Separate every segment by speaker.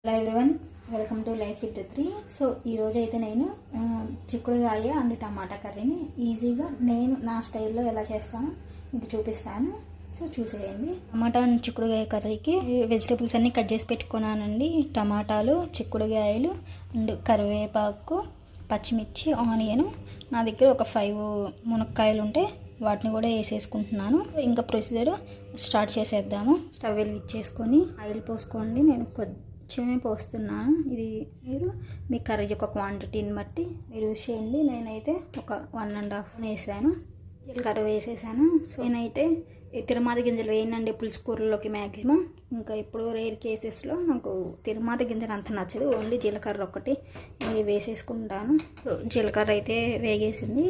Speaker 1: Hello everyone, welcome to life with 3. So ఈరోజు అయితే నేను చిక్కుడుకాయ అండ్ టమాటా కర్రీని ఈజీగా నేను నా స్టైల్లో ఎలా చేస్తానో మీకు చూపిస్తాను. సో చూసేయండి. టమాటా అండ్ చిక్కుడుకాయ కర్రీకి వెజిటేబుల్స్ అన్నీ కట్ చేసి పెట్టుకున్నానండి. టమాటాలు, చిక్కుడుకాయలు అండ్ కరివేపాకు, పచ్చిమిర్చి, ఆనియన్. నా దగ్గర ఒక 5 మునక్కాయలు ఉంటే వాటిని కూడా వేసేసుకుంటున్నాను. ఇంకా ప్రొసీజర్ స్టార్ట్ చేసేద్దాము. స్టవ్ వెలిగించేసుకొని ఆయిల్ పోసుకోండి. నేను కొంచెమే పోస్తున్నాను. ఇది మీరు మీ కర్రీ యొక్క క్వాంటిటీని బట్టి మీరు యూజ్ చేయండి. నేనైతే ఒక 1.5 వేసాను. జీలకర్ర వేసేసాను. సో నేనైతే తిరుమాత గింజలు వేయనండి పులుసు కూరలోకి మ్యాక్సిమం. ఇంకా ఇప్పుడు రేర్ కేసెస్లో నాకు తిరుమాత గింజలు అంత నచ్చదు, ఓన్లీ జీలకర్ర ఒకటి వేసేసుకుంటాను. జీలకర్ర అయితే వేగేసింది.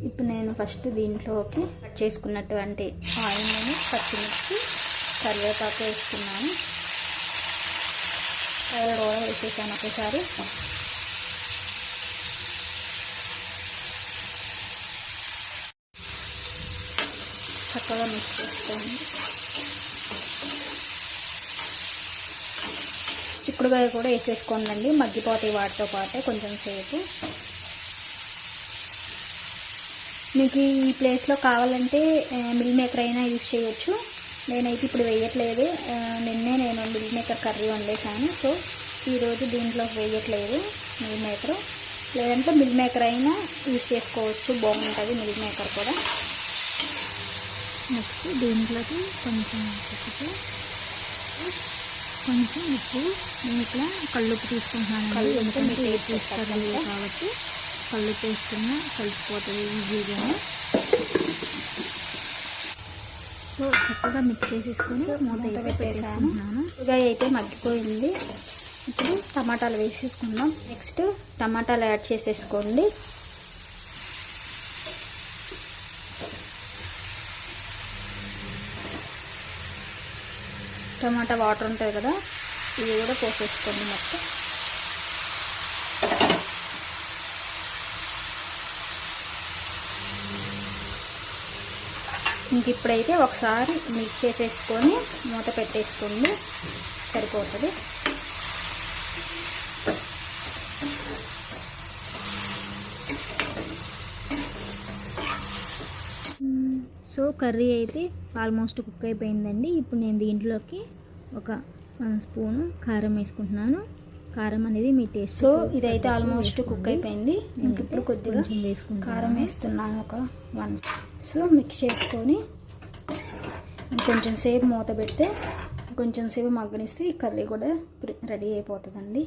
Speaker 1: ఇప్పుడు నేను ఫస్ట్ దీంట్లోకి కట్ చేసుకున్నటువంటి ఆయిల్, పచ్చిమిర్చి, కరివేపాకు వేసుకున్నాను. ఆయిల్ కూడా వేసేసాను ఒకసారి. చక్కగా మిక్స్ చేసుకోండి. చిక్కుడుకాయ కూడా వేసేసుకోండి, మగ్గిపోతాయి వాటితో పాటే కొంచెం సేపు. మీకు ఈ ప్లేస్లో కావాలంటే మిల్ మేకర్ అయినా యూజ్ చేయొచ్చు. నేనైతే ఇప్పుడు వేయట్లేదు. నిన్నే నేను మిల్ మేకర్ కర్రీ వండేసాను. సో ఈరోజు దీంట్లో వేయట్లేదు మిల్ మేకర్. లేదంటే మిల్ మేకర్ అయినా యూజ్ చేసుకోవచ్చు, బాగుంటుంది మిల్ మేకర్ కూడా. నెక్స్ట్ దీంట్లోకి కొంచెం పసుపు, కొంచెం ఉప్పు. నేను ఇక్కడ కల్లుప్పు తీసుకుంటున్నాను. కల్లుప్పు మీకు టేస్ట్ ఇస్తారు కాబట్టి కల్లుప్పు వేసుకున్నా కలిసిపోతుంది ఈజీగా. సో చక్కగా మిక్స్ చేసేసుకొని మూత పెట్టేసాను. ఉగా అయితే మగ్గిపోయింది. ఇప్పుడు టమాటాలు వేసేసుకుందాం. నెక్స్ట్ టమాటాలు యాడ్ చేసేసుకోండి. టమాటా వాటర్ ఉంటుంది కదా, ఇది కూడా పోసేసుకోండి మొత్తం. ఇంక ఇప్పుడైతే ఒకసారి మిక్స్ చేసేసుకొని మూత పెట్టేసుకోండి, సరిపోతుంది. సో కర్రీ అయితే ఆల్మోస్ట్ కుక్ అయిపోయిందండి. ఇప్పుడు నేను దీంట్లోకి ఒక 1 స్పూను కారం వేసుకుంటున్నాను. కారం అనేది మీ టేస్ట్. సో ఇదైతే ఆల్మోస్ట్ కుక్ అయిపోయింది. ఇంక ఇప్పుడు కొద్దిగా వేసుకుంటాను. కారం వేస్తున్నాను ఒక 1. సో మిక్స్ చేసుకొని కొంచెం సేపు మూత పెడితే కొంచెం సేపు మగ్గనిస్తే ఈ కర్రీ కూడా రెడీ అయిపోతుందండి.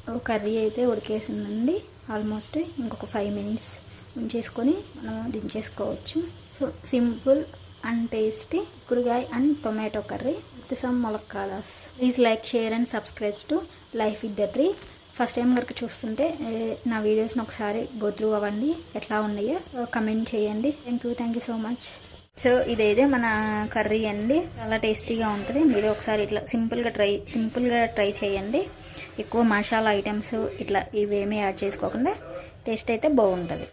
Speaker 1: సో కర్రీ అయితే ఉడికేసిందండి ఆల్మోస్ట్. ఇంకొక 5 మినిట్స్ ఉంచేసుకొని మనం దించేసుకోవచ్చు. సో సింపుల్ అండ్ టేస్టీ చిక్కుడుకాయ and tomato curry with some ములక్కాడస్. Please like, share and subscribe to life with 3. First time వరకు చూస్తుంటే నా వీడియోస్ని ఒకసారి గో త్రూ అవ్వండి, ఎట్లా ఉన్నాయో కమెంట్ చేయండి. Thank you so much. So ఇదైతే మన కర్రీ అండి, చాలా టేస్టీగా ఉంటుంది. మీరు ఒకసారి ఇట్లా సింపుల్గా ట్రై చేయండి. ఎక్కువ మసాలా ఐటమ్స్ ఇట్లా ఇవేమీ యాడ్ చేసుకోకుండా టేస్ట్ అయితే బాగుంటుంది.